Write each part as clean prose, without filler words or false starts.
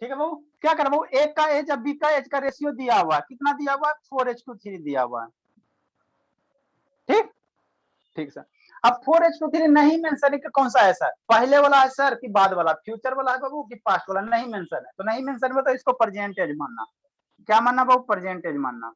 ठीक है बाबू, क्या कर बाबू, एक का एज अब बी का एज का रेशियो दिया हुआ है, कितना दिया हुआ है, 4:3 दिया हुआ है। ठीक ठीक सर। अब 4:3 नहीं मेंशन है कि कौन सा है सर, पहले वाला है सर कि बाद वाला, फ्यूचर वाला है बाबू कि पास्ट वाला, नहीं मेंशन है, तो नहीं मेंशन में तो इसको परसेंटेज मानना। क्या मानना बाबू, परसेंटेज मानना।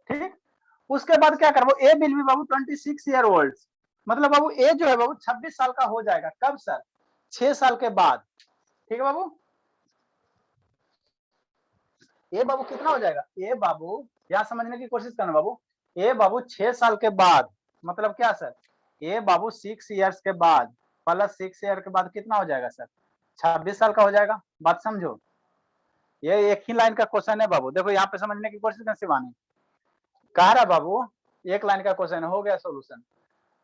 ठीक, उसके बाद क्या करो, ए विल बी बाबू 26 ईयर ओल्ड, मतलब बाबू ए जो है बाबू 26 साल का हो जाएगा, कब सर, 6 साल के बाद। ठीक है बाबू, ए बाबू कितना हो जाएगा, ए बाबू यहां समझने की कोशिश करना बाबू, ए बाबू 6 साल के बाद, मतलब क्या सर, ए बाबू 6 ईयर्स के बाद प्लस 6 ईयर के बाद कितना हो जाएगा सर, 26 साल का हो जाएगा। बात समझो, ये एक ही लाइन का क्वेश्चन है बाबू, देखो यहाँ पे समझने की कोशिश कर शिवानी, कह रहा बाबू एक लाइन का क्वेश्चन हो गया सोल्यूशन।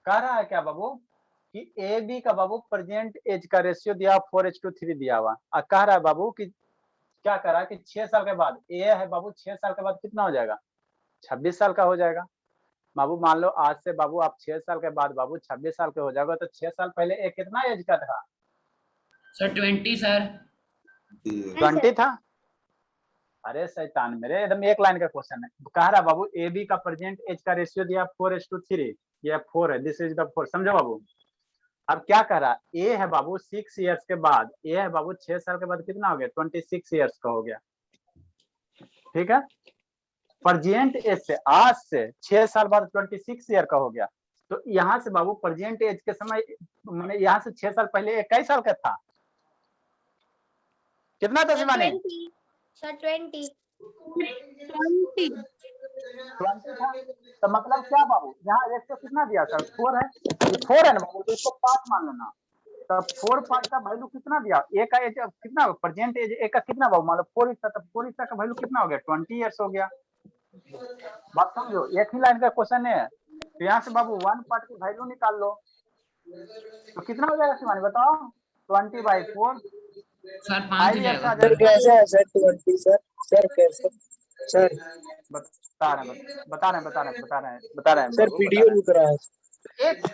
कह रहा है क्या बाबू कि ए बी का बाबू प्रेजेंट एज का रेशियो दिया 4:3 दिया हुआ, और कह रहा है बाबू कि क्या कह रहा है कि 6 साल के बाद, ए है बाबू 6 साल के बाद कितना हो जाएगा, 26 साल का हो जाएगा। बाबू मान लो आज से बाबू आप 6 साल के बाद बाबू 26 साल के हो जाएगा, तो 6 साल पहले ए कितना एज का था सर 20 सर 20 था। अरे शैतान मेरे, एकदम एक लाइन का क्वेश्चन है। कह रहा बाबू ए बी का प्रेजेंट एज का रेशियो दिया 4:3, ये 4 है, दिस इज द 4, समझो बाबू। अब क्या कह रहा, ए है बाबू 6 ईयर्स के बाद, ए है बाबू 6 साल के बाद कितना हो गया, 26 ईयर्स का हो गया। ठीक है, प्रेजेंट एज से, आज से 6 साल बाद 26 ईयर का हो गया, तो यहाँ से बाबू प्रेजेंट एज के समय, मैंने यहाँ से 6 साल पहले 21 साल का था, कितना था शिवानी, 20 था। तो मतलब क्या बाबू, यहाँ रेशियो कितना दिया सर, 4 है, ये 4 है ना बाबू, तो इसको 5 मान लेना। तब 4 पार्ट का वैल्यू कितना दिया, ए का एज कितना, प्रेजेंट एज ए का कितना बाबू, मान लो 4 हिस्सा, तब 4 हिस्सा का वैल्यू कितना हो गया, 20 ईयर्स हो गया। बात समझो, एक ही लाइन का क्वेश्चन है, तो यहाँ से बाबू 1 पार्ट की वैल्यू निकाल लो, तो कितना हो जाएगा शिवानी बताओ, 20/4 सर 5 5 हो ईयर्स जाएगा आ सर जाएगा। कैसे है सर 20 सर, सर कैसे सर, बता रहे हैं सर बाबू, वीडियो रुक रहा है। एक,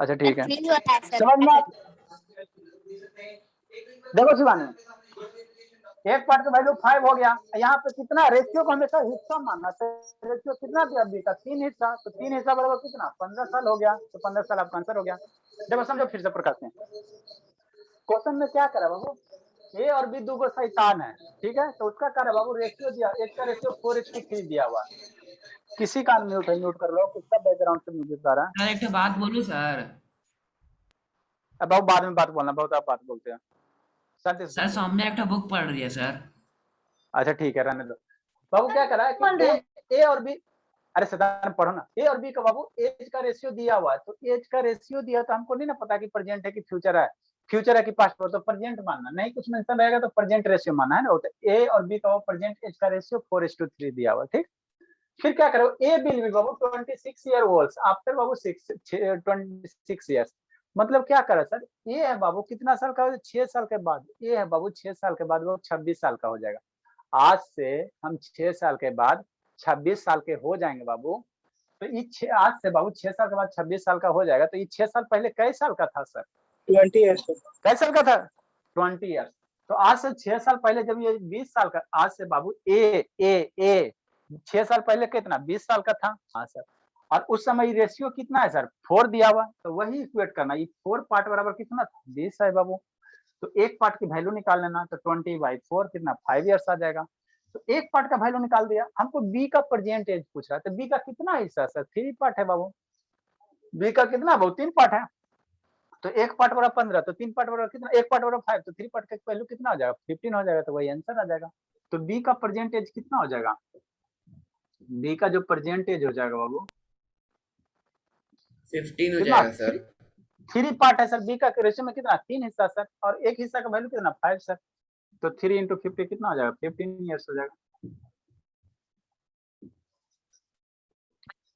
अच्छा ठीक है, फ्रीज हो रहा है सर। समझ में देखो शिवानी, एक पार्ट का वैल्यू 5 हो गया, यहाँ पे कितना, रेशियो को हमेशा हिस्सा मानना, तो रेशियो कितना दिया बी का, 3 हिस्सा, तो 3 हिस्सा बराबर कितना, 15 साल हो गया, तो 15 साल आपका आंसर हो गया। देखो समझो फिर से प्रकाश में, क्वेश्चन में क्या करा बाबू, ए और बी दो शैतान है, ठीक है, तो उसका क्या बाबू रेशियो दिया, एक का रेशियो 4:3 दिया हुआ, किसी का म्यूट है, म्यूट कर लो, किसका बैकग्राउंड से म्यूजिक आ रहा है। सर एक बात बोलूं सर, अब बाबू बाद में बात बोलना, बहुत आप बात बोलते हैं। सर सामने एक बुक पढ़ रही है सर। अच्छा ठीक है, रहने दो बाबू। क्या करा है कि ए और बी, अरे सदान पढ़ो ना, ए और बी का बाबू एज का रेशियो दिया हुआ है, तो एज का रेशियो दिया तो हमको नहीं ना पता कि प्रेजेंट है कि फ्यूचर है, फ्यूचर है कि पास्ट, तो प्रेजेंट मानना, नहीं कुछ मेंशन रहेगा तो प्रेजेंट रेशियो मानना है ना, तो ए और बी का प्रेजेंट एज का रेशियो 4:3 दिया हुआ, ठीक। फिर क्या करो, ए विल बी बाबू 26 ईयर ओल्ड आफ्टर बाबू 26 ईयर्स, मतलब क्या करा सर, ये है बाबू कितना साल का, 6 साल के बाद, ये है बाबू 6 साल के बाद वो 26 साल का हो जाएगा। आज से हम 6 साल के बाद 26 साल के हो जाएंगे बाबू, तो ये आज से बाबू 6 साल के बाद 26 साल का हो जाएगा, तो ये 6 साल पहले कई साल का था सर, 20 ईयर्स कई साल का था, 20 ईयर्स। तो आज से 6 साल पहले जब ये 20 साल का, आज से बाबू ए 6 साल पहले कितना, 20 साल का था, हाँ सर। और उस समय रेशियो कितना है सर, 4 दिया हुआ, तो वही इक्वेट करना, ये 4 पार्ट बराबर कितना था, 20 है बाबू, तो एक पार्ट की वैल्यू निकाल लेना, तो 20/4 कितना, 5 ईयर्स आ जाएगा। तो एक पार्ट का वैल्यू निकाल दिया, हमको बी का प्रेजेंट एज पूछ रहा है, तो बी का कितना हिस्सा सर, 3 पार्ट है बाबू, बी का कितना बाबू, 3 पार्ट है, तो एक पार्ट बराबर 15, तो 3 पार्ट बराबर कितना, एक पार्ट बराबर 5, तो 3 पार्ट का वैल्यू कितना हो जाएगा, 15 हो जाएगा, तो वही आंसर आ जाएगा। तो बी का प्रेजेंट एज कितना हो जाएगा, बी का जो प्रेजेंट एज हो जाएगा बाबू 15 हो कितना, जाएगा सर। 3 पार्ट है सर, बी का रेशियो में कितना, 3 हिस्सा सर, और एक हिस्सा का वैल्यू कितना, 5 सर, तो 3 × 50 कितना हो जाएगा, 15 ईयर्स हो जाएगा।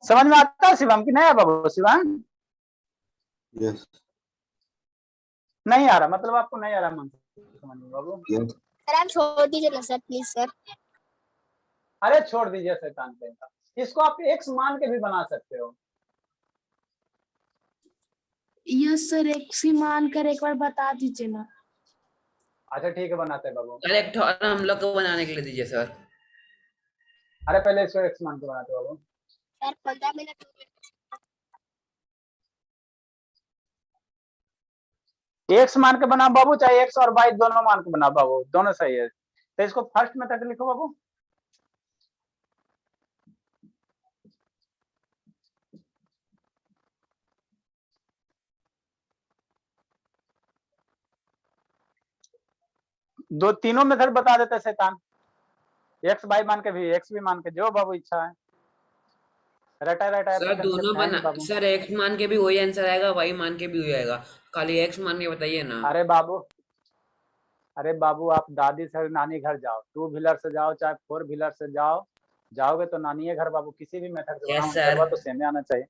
समझ में आता है शिवम की नहीं है बाबू, शिवम यस नहीं आ रहा, मतलब आपको नहीं आ रहा मन समझ में बाबू, सर आप छोड़ दीजिए ना सर, प्लीज सर। अरे छोड़ दीजिए शैतान का, इसको आप एक्स मान के भी बना सकते हो। यस सर, एक सी मान कर एक बार बता दीजिए ना। अच्छा ठीक है, बनाते हैं बाबू। सर एक थोड़ा हम लोग को बनाने के लिए दीजिए सर। अरे पहले इसको एक्स मान के बनाते हैं बाबू। सर 15 मिनट एक्स मान के बना बाबू, चाहे एक्स और वाई दोनों मान के बना बाबू, दोनों सही है। तो इसको फर्स्ट मेथड लिखो बाबू। दो तीनों मेथड बता देते शैतान, एक्स वाई मान के भी, एक्स भी मान के, जो बाबू इच्छा है। रटा रटा सर दोनों बना बाबू। सर, एक्स मान के भी वही आंसर आएगा, वाई मान के भी वही आएगा, खाली एक्स मान के बताइए ना। अरे बाबू आप दादी से नानी घर जाओ, 2 व्हीलर से जाओ चाहे 4 व्हीलर से जाओ, जाओगे तो नानी है घर बाबू, किसी भी मेथड से यस बनाओ, सर। करवा तो सेम आना चाहिए।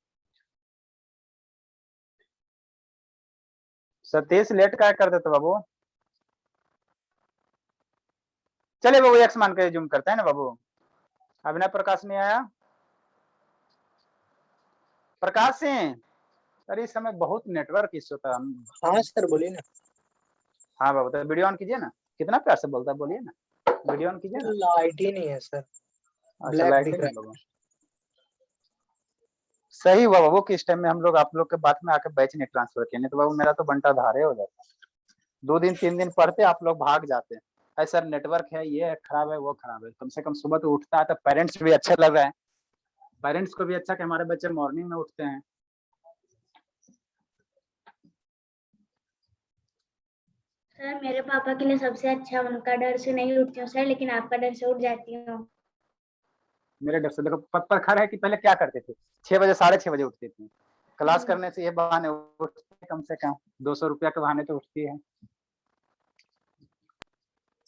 सतीश लेट का कर देते बाबू। चलिए बाबू एक्स मान के जूम करते हैं ना बाबू। अभिनय प्रकाश नहीं आया? प्रकाश सिंह, सर इस समय बहुत नेटवर्क इश्यू था। हाँ सर बोलिए ना। हाँ बाबू, तो वीडियो ऑन कीजिए ना, कितना प्यार से बोलता है, बोलिए ना, वीडियो ऑन कीजिए ना। लाइट ही नहीं है सर, अच्छा ब्लैक लाइट दिख है रहा है। बाबू। सही हुआ बाबू कि इस टाइम में हम लोग आप लोग के बात में आके बैच नहीं ट्रांसफर किए, नहीं तो बाबू मेरा तो बंटा धारे हो जाता। 2 दिन 3 दिन पढ़ते आप लोग भाग जाते हैं, अरे सर नेटवर्क है, ये है, खराब है, वो खराब है। कम से कम सुबह तो उठता है तो पेरेंट्स भी अच्छा लग रहा है, पेरेंट्स को भी अच्छा कि हमारे बच्चे मॉर्निंग में उठते हैं। सर मेरे पापा के लिए सबसे अच्छा, उनका डर से नहीं उठती हूँ सर, लेकिन आपका डर से उठ जाती हूँ। मेरे डर से देखो, पर खैर है कि पहले क्या करते थे, 6 बजे 6:30 बजे उठती थी, क्लास करने से ये बहाने उठते, कम से कम 200 रुपया के बहाने तो उठती है।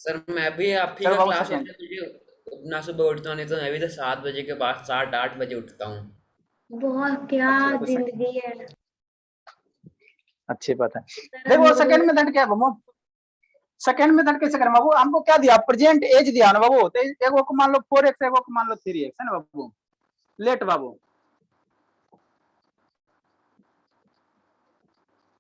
सर मैं भी आप ही चलो का बाबू क्लास सेकेंड। होता है, मुझे उतना सुबह उठता नहीं, तो मैं भी तो 7 बजे के बाद 7-8 बजे उठता हूँ। बहुत क्या अच्छी बात है, जिंदगी है। अच्छी बात है। सर देखो हम सेकंड लोग मेथड क्या है बाबू, सेकंड मेथड कैसे करें बाबू, हमको क्या दिया, प्रेजेंट एज दिया ना बाबू, तो एगो को मान लो 4x, एगो को मान लो 3x, है ना बाबू। लेट बाबू,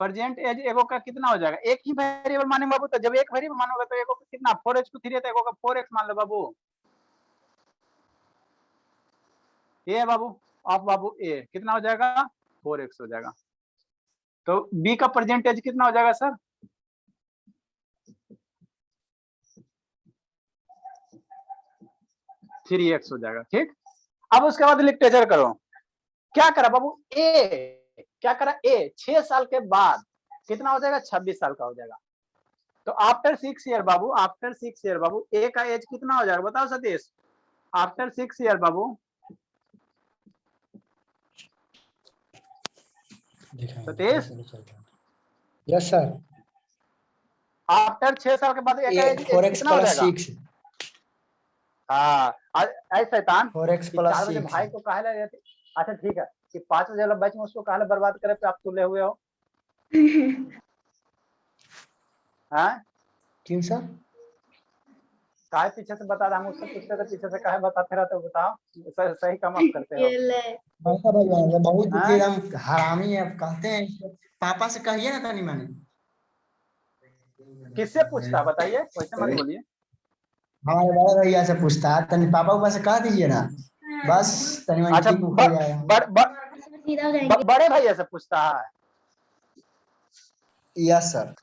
प्रेजेंट एज एगो का कितना हो जाएगा, एक ही वेरिएबल माने बाबू, तो जब एक वेरिएबल मानोगे तो एगो का कितना 4x को 3 है, तो एगो का 4x मान लो बाबू। ए बाबू, ऑफ बाबू ए कितना हो जाएगा, 4x हो जाएगा। तो बी का प्रेजेंट एज कितना हो जाएगा सर, 3x हो जाएगा। ठीक, अब उसके बाद लिटरेचर करो, क्या करा बाबू, ए क्या करा, ए 6 साल के बाद कितना हो जाएगा, 26 साल का हो जाएगा। तो after 6 year Babu, after 6 year Babu A का एज कितना हो जाएगा, बताओ सतीश। आफ्टर 6 ईयर बाबू, सतीश, यस सर। आफ्टर 6 साल के बाद ए का एज 4x कितना हो प्लस जाएगा। 6। हाँ ऐसा शैतान 4x कि प्लस 4 बजे 6। भाई को कहा ले, अच्छा ठीक है कि 5 बजे वाला बैच में उसको कहा बर्बाद करे पे आप तुले हुए हो। हाँ क्यों सर? काहे पीछे से बता रहा, हम उससे पूछते थे पीछे से काहे बताते रहते हो, बताओ सही काम आप करते हो। ऐसा भाई बहुत हाँ? एकदम हरामी है, कहते हैं पापा से कहिए ना तनी मनी। किससे पूछता बताइए, वैसे मत बोलिए। हमारे बड़े भैया से पूछता है, तनी पापा ऊपर से कह दीजिए ना, बस तनी मनी अच्छा ठीक हो जाएगा। बड़े भैया से पूछता है। Yes sir.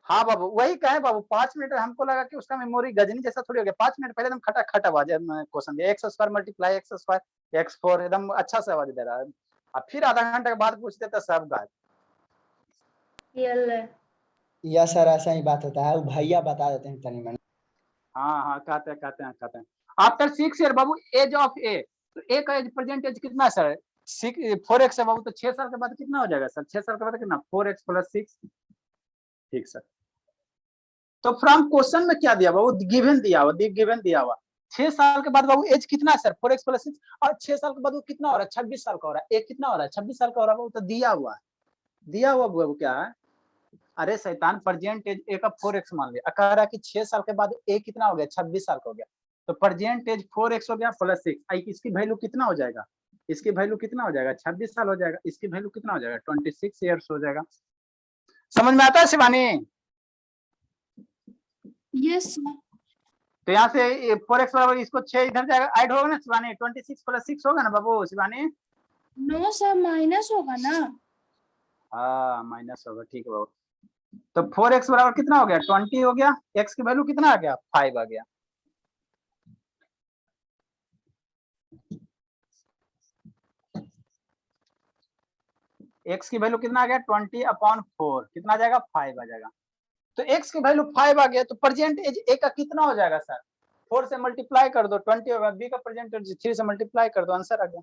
हाँ बाबू वही कहे बाबू, 5 मिनट हमको लगा कि उसका मेमोरी गजनी जैसा थोड़ी हो गया, 5 मिनट पहले एकदम खटा खट आवाज क्वेश्चन दिया, x square multiply x square x 4 एकदम अच्छा से आवाज दे रहा है, अब फिर आधा घंटे के बाद पूछते तो सब गायब। यस सर, ऐसा ही बात होता है, भैया बता देते हैं तनी मनी। हाँ कहते हैं। आफ्टर 6 ईयर बाबू एज ऑफ ए, तो ए का एज प्रेजेंट एज कितना सर, 4x है बाबू, तो 6 साल के बाद कितना हो जाएगा सर, 6 साल के बाद कितना 4x प्लस 6। ठीक सर, तो फ्रॉम क्वेश्चन में क्या दिया बाबू, गिवन दिया हुआ 6 साल के बाद बाबू एज कितना है सर, 4x प्लस 6, और 6 साल के बाद वो कितना हो रहा है, 26 साल का हो रहा है, ए कितना हो रहा है, 26 साल का हो रहा है बाबू, तो दिया हुआ बाबू क्या है, अरे शैतान प्रेजेंट एज ए का 4x मान लिया, कह रहा है कि 6 साल के बाद ए कितना हो गया, 26 साल का हो गया, तो प्रेजेंट एज 4x हो गया प्लस 6, इसकी वैल्यू कितना हो जाएगा, इसकी वैल्यू कितना हो जाएगा, 26 साल हो जाएगा। इसकी वैल्यू कितना हो जाएगा, 26 ईयर्स हो जाएगा। समझ में आता है शिवानी? Yes sir. तो यहाँ से 4x बराबर इसको 6 इधर जाएगा, ऐड होगा ना शिवानी, 26 + 6 होगा ना बाबू शिवानी? नो सर, माइनस होगा ना। हाँ माइनस होगा, ठीक है बाबू। तो 4x बराबर कितना हो गया, 20 हो गया। x की वैल्यू कितना आ गया, 5 आ गया। x की वैल्यू कितना आ गया, 20/4, कितना आ जाएगा, 5 आ जाएगा। तो x की वैल्यू 5 आ गया, तो प्रेजेंट एज a का कितना हो जाएगा सर, 4 से मल्टीप्लाई कर दो 20 होगा, b का प्रेजेंट एज 3 से मल्टीप्लाई कर दो, आंसर आ गया।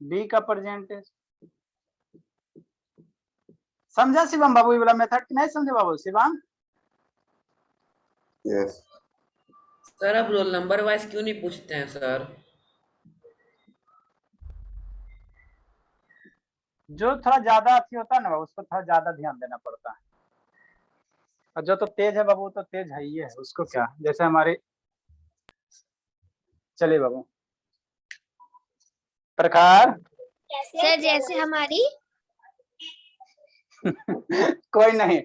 b का परसेंटेज समझा शिवम बाबू, ये वाला मेथड नहीं समझे बाबू शिवम? Yes. सर अब रोल नंबर वाइज क्यों नहीं पूछते हैं सर? जो थोड़ा ज्यादा अच्छी होता है ना बाबू, उसको थोड़ा ज्यादा ध्यान देना पड़ता है। और जो तो तेज है बाबू, तो तेज है ही है, उसको क्या, जैसे हमारे, चलिए बाबू प्रकार सर जैसे हमारी कोई नहीं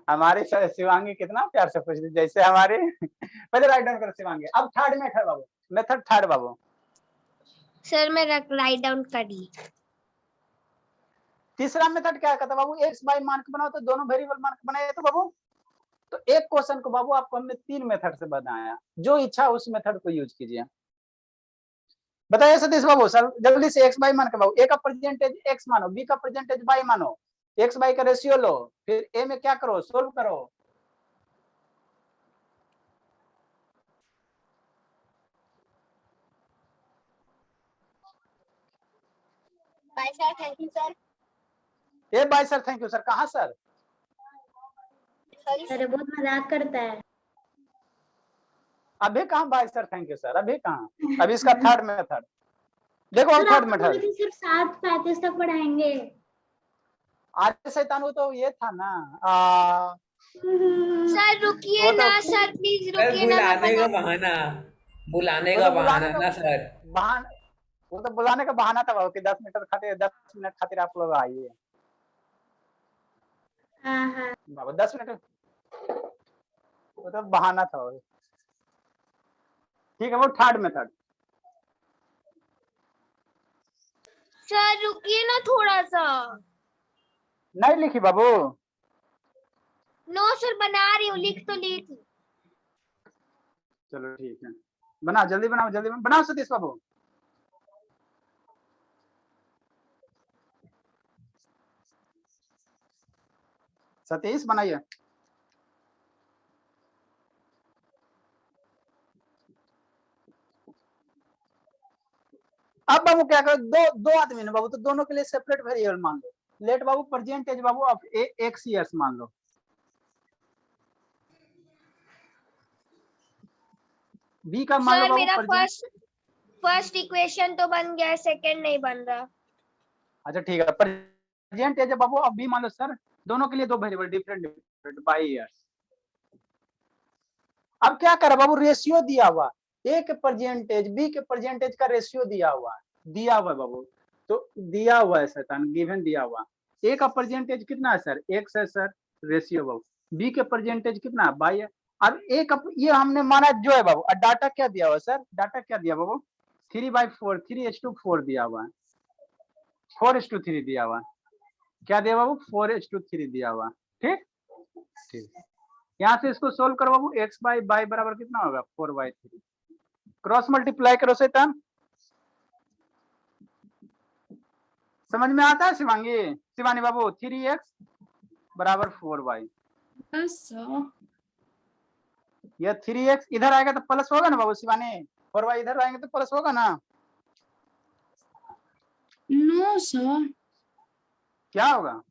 हमारी शिवांगी कितना प्यार से पूछ दी, जैसे हमारे पहले राइट डाउन करो शिवांगी। अब थर्ड मेथड बाबू, मेथड थर्ड बाबू। सर मैं राइट डाउन कर ली। तीसरा मेथड क्या कहता है बाबू, एक्स बाई मान के बनाओ, तो दोनों वेरिएबल मान के बनाए तो बाबू। तो एक क्वेश्चन को बाबू आपको हमने 3 मेथड से बनाया, जो इच्छा उस मेथड को यूज कीजिए। बताइए सतीश बाबू सर जल्दी से, एक्स बाई मान के बाबू, ए का परसेंटेज एक्स मानो, बी का परसेंटेज बाई मानो, एक्स बाई का रेशियो लो, फिर ए में क्या करो, सोल्व करो। Bye sir, thank you sir. ए bye sir thank you sir, कहाँ सर? सर बहुत मजाक करता है। अभी कहाँ bye sir thank you sir, अभी कहाँ, अभी इसका थर्ड मेथड देखो। अब थर्ड मेथड सिर्फ 7:35 तक पढ़ाएंगे। आज शैतान वो तो ये था ना सर रुकिए वो तो- ना सर, प्लीज सर रुकिए ना, मैं बुलाने का बता। बहाना, बुलाने वो का तो बहाना बुलाने का ना सर। बहाना, वो तो बुलाने का बहाना था बाबू कि 10 मिनट खातिर आप लोग आइए। हाँ हाँ बाबू 10 मिनट, वो तो बहाना था। ठीक है वो थर्ड मेथड। सर रुकिए ना थोड़ा सा। नहीं लिखी बाबू? नो सर बना रही हूँ, लिख तो ली थी। चलो ठीक है, बनाओ जल्दी, बनाओ जल्दी बनाओ सतीश बाबू। सतीश बनाइए। अब बाबू क्या करो, दो आदमी ने बाबू, तो दोनों के लिए सेपरेट वेरिएबल मान लो। लेट बाबू परसेंटेज बाबू ऑफ एक्स ईयर्स मान लो। बी का मान लो सर बाबू मेरा परसेंट। फर्स्ट इक्वेशन तो बन गया, सेकंड नहीं बन रहा। अच्छा ठीक है, परसेंटेज बाबू अब बी मान लो सर, दोनों के लिए दो वेरिएबल डिफरेंट बाई ईयर्स। अब क्या करा बाबू, रेशियो दिया हुआ, ए के परसेंटेज बी के परसेंटेज का रेशियो दिया हुआ है बाबू। तो दिया हुआ है शैतान, गिवन दिया हुआ, ए का परसेंटेज कितना है सर, एक्स है सर, रेशियो बाबू, बी के परसेंटेज कितना है, बाई है। अब ए का ये हमने माना जो है बाबू, और डाटा क्या दिया हुआ है सर, डाटा क्या दिया बाबू, 3/4, 3:4 दिया हुआ है, 4:3 दिया हुआ है। क्या दिया बाबू, 4:3 दिया हुआ। ठीक ठीक, यहाँ से इसको सोल्व करो बाबू, एक्स बाई बराबर कितना होगा, 4/3। क्रॉस मल्टीप्लाई करो शैतान। समझ में आता है शिवांगी, शिवानी बाबू, 3x बराबर 4y। Yes sir. यह 3x इधर आएगा तो प्लस होगा ना बाबू शिवानी, 4y इधर आएंगे तो प्लस होगा ना? No sir. क्या होगा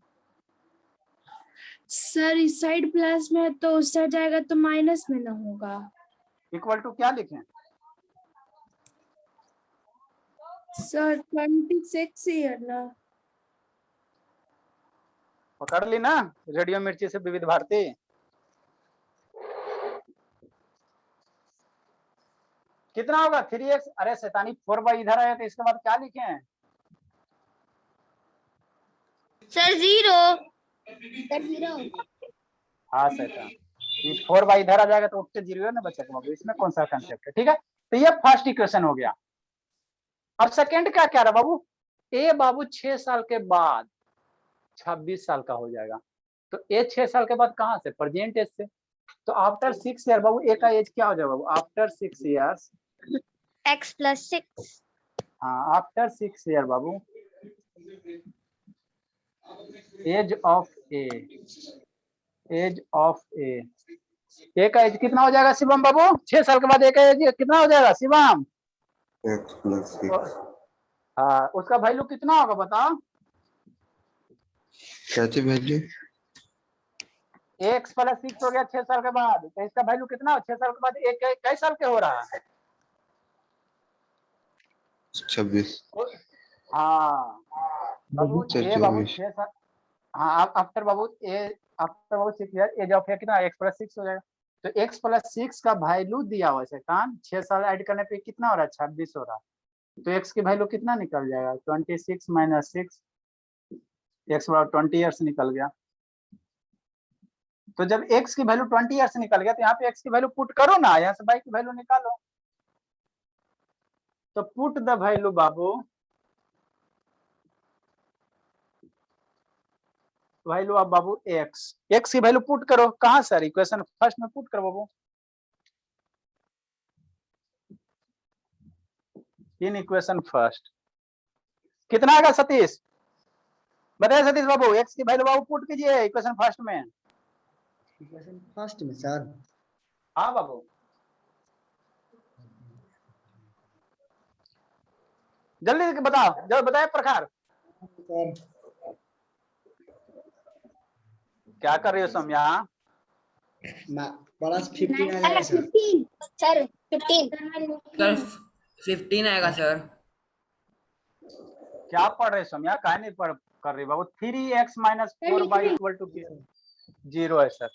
सर इस साइड प्लस में है तो उस साइड जाएगा तो माइनस में ना होगा। इक्वल टू क्या लिखें, सर 26 ईयर ना। पकड़ ली ना रेडियो मिर्ची से विविध भारती। कितना होगा 3x? अरे शैतानी 4 इधर आया तो इसके बाद क्या लिखे हैं? सर 0। हाँ शैतान, ये 4 इधर आ जाएगा तो उठ के 0 ना बचेगा बाबू, इसमें कौन सा कंसेप्ट है? ठीक है, तो ये फर्स्ट इक्वेशन हो गया। अब सेकंड क्या कह रहा बाबू? ए बाबू 6 साल के बाद 26 साल का हो जाएगा। तो ए 6 साल के बाद कहाँ से? प्रेजेंट एज से। तो आफ्टर 6 ईयर बाबू ए का एज क्या हो जाएगा बाबू? After 6 years x + 6। हाँ, आफ्टर 6 ईयर बाबू age of A, age of A का एज कितना हो जाएगा शिवम बाबू? 6 साल के बाद ए का एज कितना हो जाएगा शिवम? X + 6 हाँ, उसका वैल्यू कितना होगा बताओ? क्या चीज वैल्यू? x + 6 हो गया 6 साल के बाद, तो इसका वैल्यू कितना हो? 6 साल के बाद एक कई साल के हो रहा है? 26। हाँ बाबू ए बाबू 24। 6 साल, हाँ आफ्टर बाबू 6 ईयर एज ऑफ ए कितना? x + 6 हो जाएगा। तो x + 6 का वैल्यू दिया हुआ है कान, 6 साल ऐड करने पे कितना हो रहा है? 26 हो रहा है। तो x की वैल्यू कितना निकल जाएगा? 26 - 6, x बराबर 20 ईयर्स निकल गया। तो जब x की वैल्यू 20 ईयर्स निकल गया तो यहाँ पे x की वैल्यू पुट करो ना, यहाँ से y की वैल्यू निकालो। तो put the value Babu, value of Babu x की वैल्यू पुट करो। कहाँ सर? इक्वेशन फर्स्ट में पुट करो बाबू, इन इक्वेशन फर्स्ट। कितना आएगा सतीश? बताइए सतीश बाबू, x की वैल्यू बाबू पुट कीजिए इक्वेशन फर्स्ट में। इक्वेशन फर्स्ट में सर हाँ बाबू, जल्दी बताओ, जल्दी बताए प्रखार। क्या कर रही हो सौम्या? +15 आ जाएगा सर। सर 15। सर 15 आएगा सर। क्या पढ़ रहे सौम्या? काहे नहीं पढ़ कर रही बाबू? 3x - 4y = 0 है सर।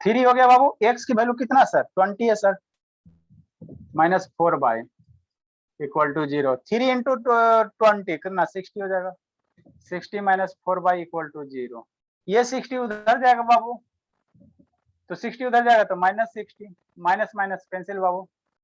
3 हो गया बाबू, x की वैल्यू कितना सर? 20 है सर, -4y = 0। 3 × 20 कितना? 60 हो जाएगा। 60 - 4y = 0। ये 60 उधर जाएगा बाबू, तो 60 उधर जाएगा तो -60, माइनस माइनस कैंसिल बाबू,